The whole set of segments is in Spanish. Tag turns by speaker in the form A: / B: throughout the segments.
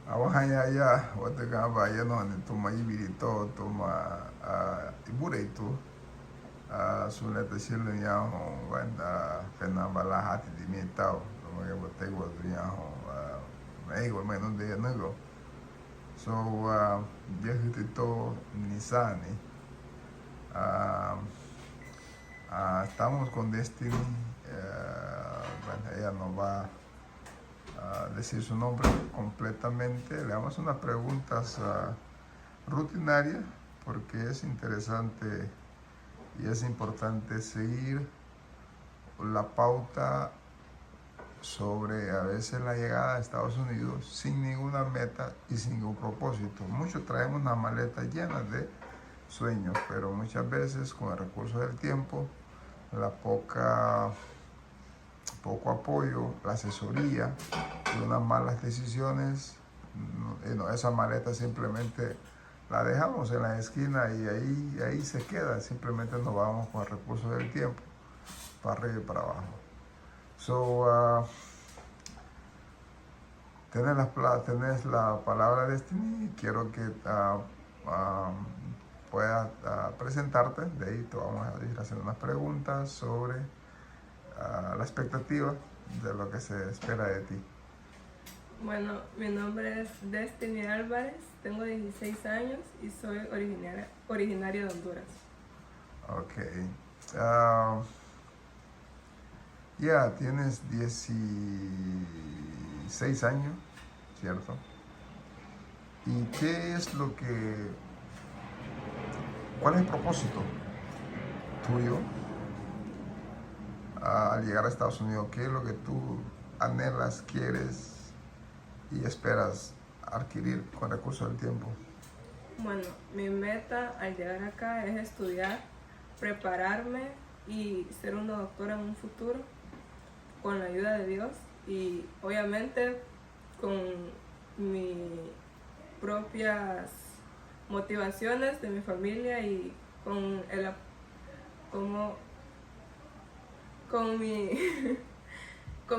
A: awahanya wata ga ba yano ni tuma ibiri tuma ibure itu suneta silun ya ho wanda pena bala hati di mitau tuma ga bote go ya ho mai go mai no de nego so dia hito nisani estamos con Destiny bueno, ella nos va decir su nombre completamente. Le damos unas preguntas rutinarias porque es interesante y es importante seguir la pauta sobre a veces la llegada a Estados Unidos sin ninguna meta y sin ningún propósito. Muchos traemos una maleta llena de sueños, pero muchas veces con el recurso del tiempo, la poco apoyo, la asesoría y unas malas decisiones, esa maleta simplemente la dejamos en la esquina y ahí se queda, simplemente nos vamos con el recurso del tiempo para arriba y para abajo. So, tenés la palabra Destiny, quiero que puedas presentarte, de ahí te vamos a ir haciendo unas preguntas sobre la expectativa de lo que se espera de ti.
B: Bueno, mi nombre es Destiny Álvarez, tengo 16 años y soy originaria de Honduras.
A: Ok. Tienes 16 años, ¿cierto? ¿Y cuál es el propósito tuyo al llegar a Estados Unidos? ¿Qué es lo que tú anhelas, quieres y esperas adquirir con recursos del tiempo?
B: Bueno, mi meta al llegar acá es estudiar, prepararme y ser una doctora en un futuro con la ayuda de Dios y obviamente con mis propias motivaciones de mi familia y con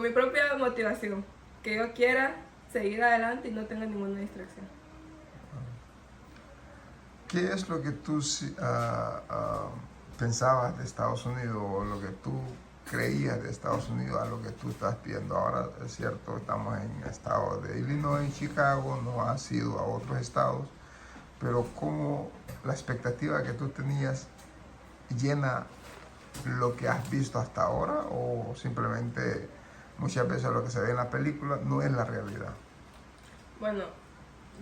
B: mi propia motivación, que yo quiera seguir adelante y no tenga ninguna distracción.
A: ¿Qué es lo que tú pensabas de Estados Unidos o lo que tú creías de Estados Unidos a lo que tú estás viendo ahora? Es cierto, estamos en el estado de Illinois, en Chicago, no has ido a otros estados, pero ¿cómo la expectativa que tú tenías llena lo que has visto hasta ahora o simplemente muchas veces lo que se ve en la película no es la realidad?
B: Bueno,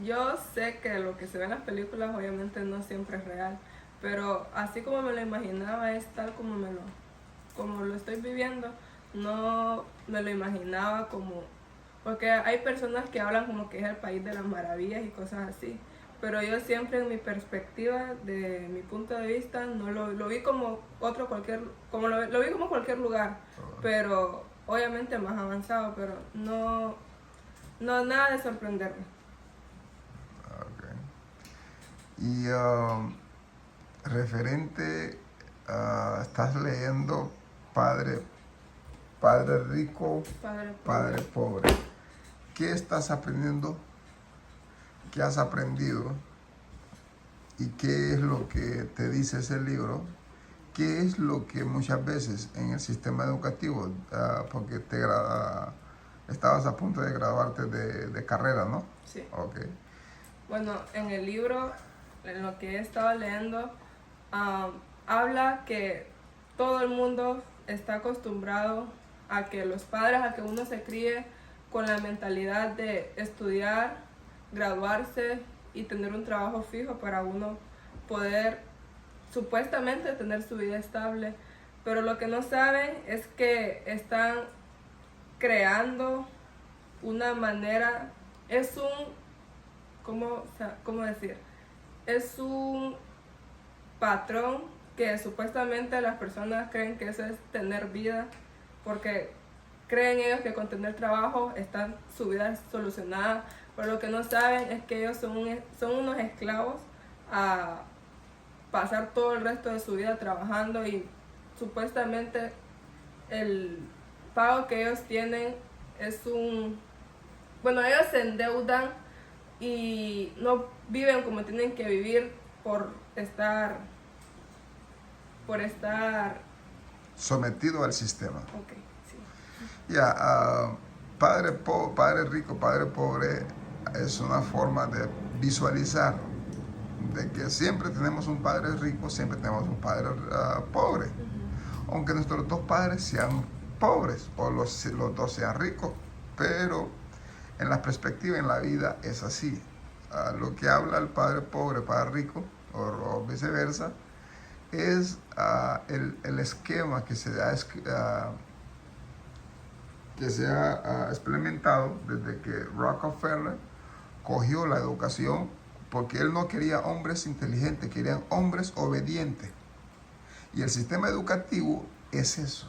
B: yo sé que lo que se ve en las películas obviamente no siempre es real, pero así como me lo imaginaba es tal como lo estoy viviendo. No me lo imaginaba porque hay personas que hablan como que es el país de las maravillas y cosas así, pero yo siempre en mi perspectiva, de mi punto de vista, no lo vi como lo vi como cualquier lugar, pero obviamente más avanzado, pero no nada de sorprenderme.
A: Okay. Y referente, estás leyendo Padre Rico, Padre Pobre. ¿Qué estás aprendiendo? ¿Qué has aprendido? ¿Y qué es lo que te dice ese libro? ¿Qué es lo que muchas veces en el sistema educativo, porque estabas a punto de graduarte de carrera, ¿no?
B: Sí.
A: Okay.
B: Bueno, en el libro, en lo que he estado leyendo, habla que todo el mundo está acostumbrado a que a que uno se críe con la mentalidad de estudiar, graduarse y tener un trabajo fijo para uno poder supuestamente tener su vida estable, pero lo que no saben es que están creando una manera, ¿cómo decir? Es un patrón que supuestamente las personas creen que eso es tener vida, porque creen ellos que con tener trabajo su vida es solucionada, pero lo que no saben es que ellos son unos esclavos a pasar todo el resto de su vida trabajando y supuestamente el pago que ellos tienen ellos se endeudan y no viven como tienen que vivir por estar
A: sometido al sistema.
B: ok, sí.
A: Ya, padre rico, padre pobre es una forma de visualizar de que siempre tenemos un padre rico, siempre tenemos un padre pobre. Aunque nuestros dos padres sean pobres o los dos sean ricos, pero en la perspectiva en la vida es así. Lo que habla el padre pobre, padre rico, o viceversa, es el esquema que se ha experimentado desde que Rockefeller cogió la educación, porque él no quería hombres inteligentes, querían hombres obedientes. Y el sistema educativo es eso.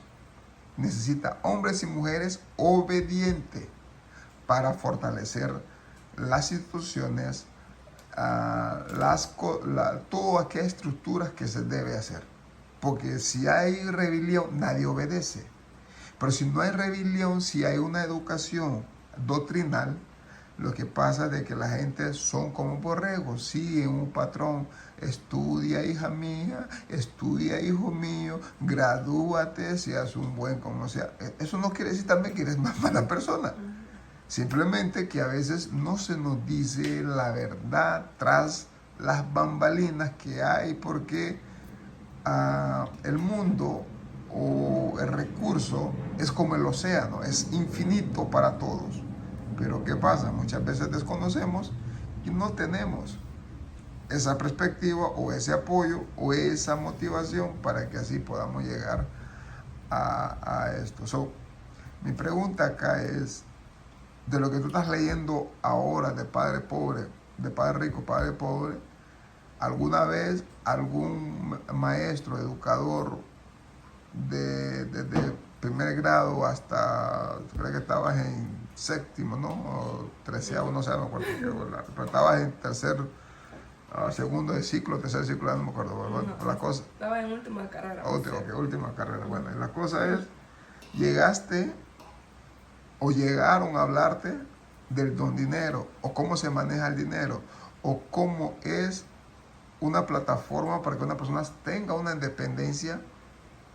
A: Necesita hombres y mujeres obedientes para fortalecer las instituciones, todas aquellas estructuras que se debe hacer. Porque si hay rebelión, nadie obedece. Pero si no hay rebelión, si hay una educación doctrinal, lo que pasa es de que la gente son como borregos, siguen un patrón. Estudia, hija mía, estudia, hijo mío, gradúate, seas un buen como sea. Eso no quiere decir también que eres más mala persona. Simplemente que a veces no se nos dice la verdad tras las bambalinas que hay, porque el mundo o el recurso es como el océano, es infinito para todos. Pero ¿qué pasa? Muchas veces desconocemos y no tenemos esa perspectiva o ese apoyo o esa motivación para que así podamos llegar a esto. Mi pregunta acá es, de lo que tú estás leyendo ahora de padre pobre, de padre rico, padre pobre, ¿alguna vez algún maestro, educador desde primer grado hasta, creo que estabas en séptimo, ¿no? O treceavo, no sé, no me acuerdo, pero estabas en segundo de ciclo, tercer ciclo, no me acuerdo. Bueno,
B: No,
A: la cosa,
B: estaba en última carrera.
A: última carrera. Bueno, y la cosa es, llegaste o llegaron a hablarte del don dinero, o cómo se maneja el dinero, o cómo es una plataforma para que una persona tenga una independencia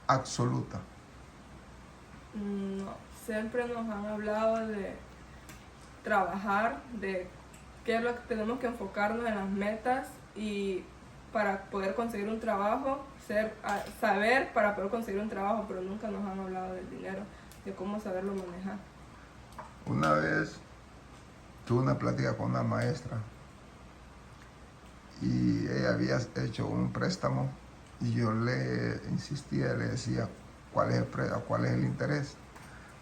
A: absoluta.
B: No, siempre nos han hablado de trabajar, de qué es lo que tenemos que enfocarnos en las metas y para poder conseguir un trabajo, saber para poder conseguir un trabajo, pero nunca nos han hablado del dinero, de cómo saberlo manejar.
A: Una vez tuve una plática con una maestra y ella había hecho un préstamo y yo le insistía, le decía, ¿cuál es el interés?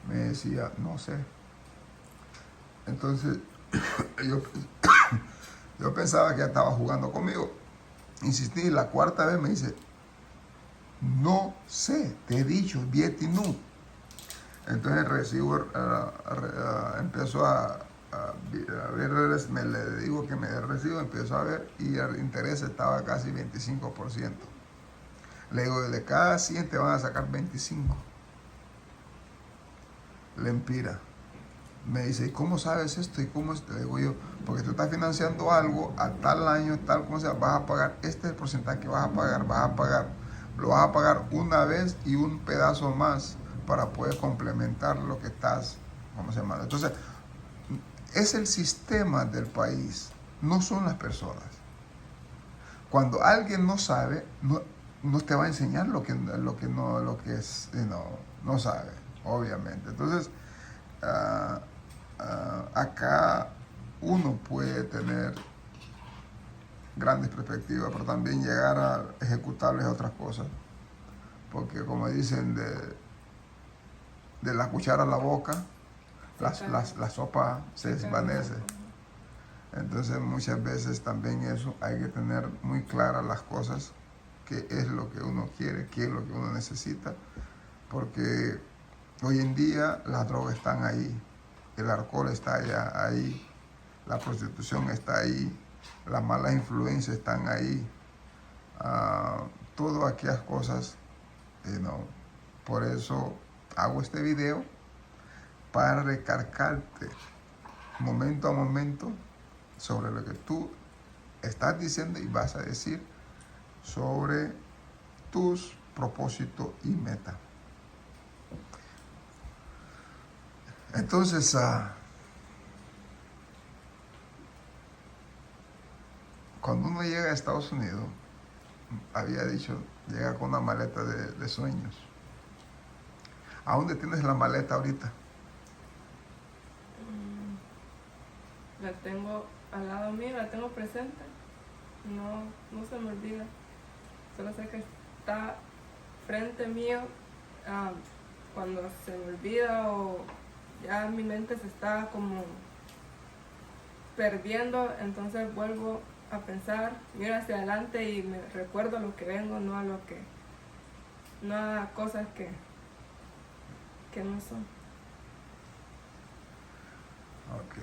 A: Me decía, no sé. Entonces yo pensaba que ella estaba jugando conmigo. Insistí, y la cuarta vez me dice, no sé, te he dicho, vieti nu. Entonces el recibo empezó a ver, le digo que me dé el recibo, empezó a ver y el interés estaba casi 25%. Le digo, de cada 100 te van a sacar 25. Lempira. Me dice, ¿y cómo sabes esto? ¿Y cómo es? Le digo yo, porque tú estás financiando algo a tal año, tal como sea, vas a pagar, este es el porcentaje que vas a pagar, lo vas a pagar una vez y un pedazo más para poder complementar lo que estás, ¿cómo se llama? Entonces, es el sistema del país, no son las personas. Cuando alguien no sabe, no te va a enseñar lo que no sabe, obviamente. Entonces, acá uno puede tener grandes perspectivas, pero también llegar a ejecutables otras cosas. Porque como dicen, de la cuchara a la boca, la sopa se desvanece. Entonces muchas veces también eso hay que tener muy claras las cosas, qué es lo que uno quiere, qué es lo que uno necesita, porque hoy en día las drogas están ahí, el alcohol está ya ahí, la prostitución está ahí, las malas influencias están ahí, todas aquellas cosas, por eso hago este video para recargarte momento a momento sobre lo que tú estás diciendo y vas a decir sobre tus propósitos y metas. Entonces, cuando uno llega a Estados Unidos, había dicho, llega con una maleta de sueños. ¿A dónde tienes la maleta ahorita?
B: La tengo al lado mío, la tengo presente. No se me olvida. Solo sé que está frente mío. Cuando se me olvida o ya mi mente se está como perdiendo, entonces vuelvo a pensar, miro hacia adelante y me recuerdo lo que vengo, no a cosas que no son.
A: Ok.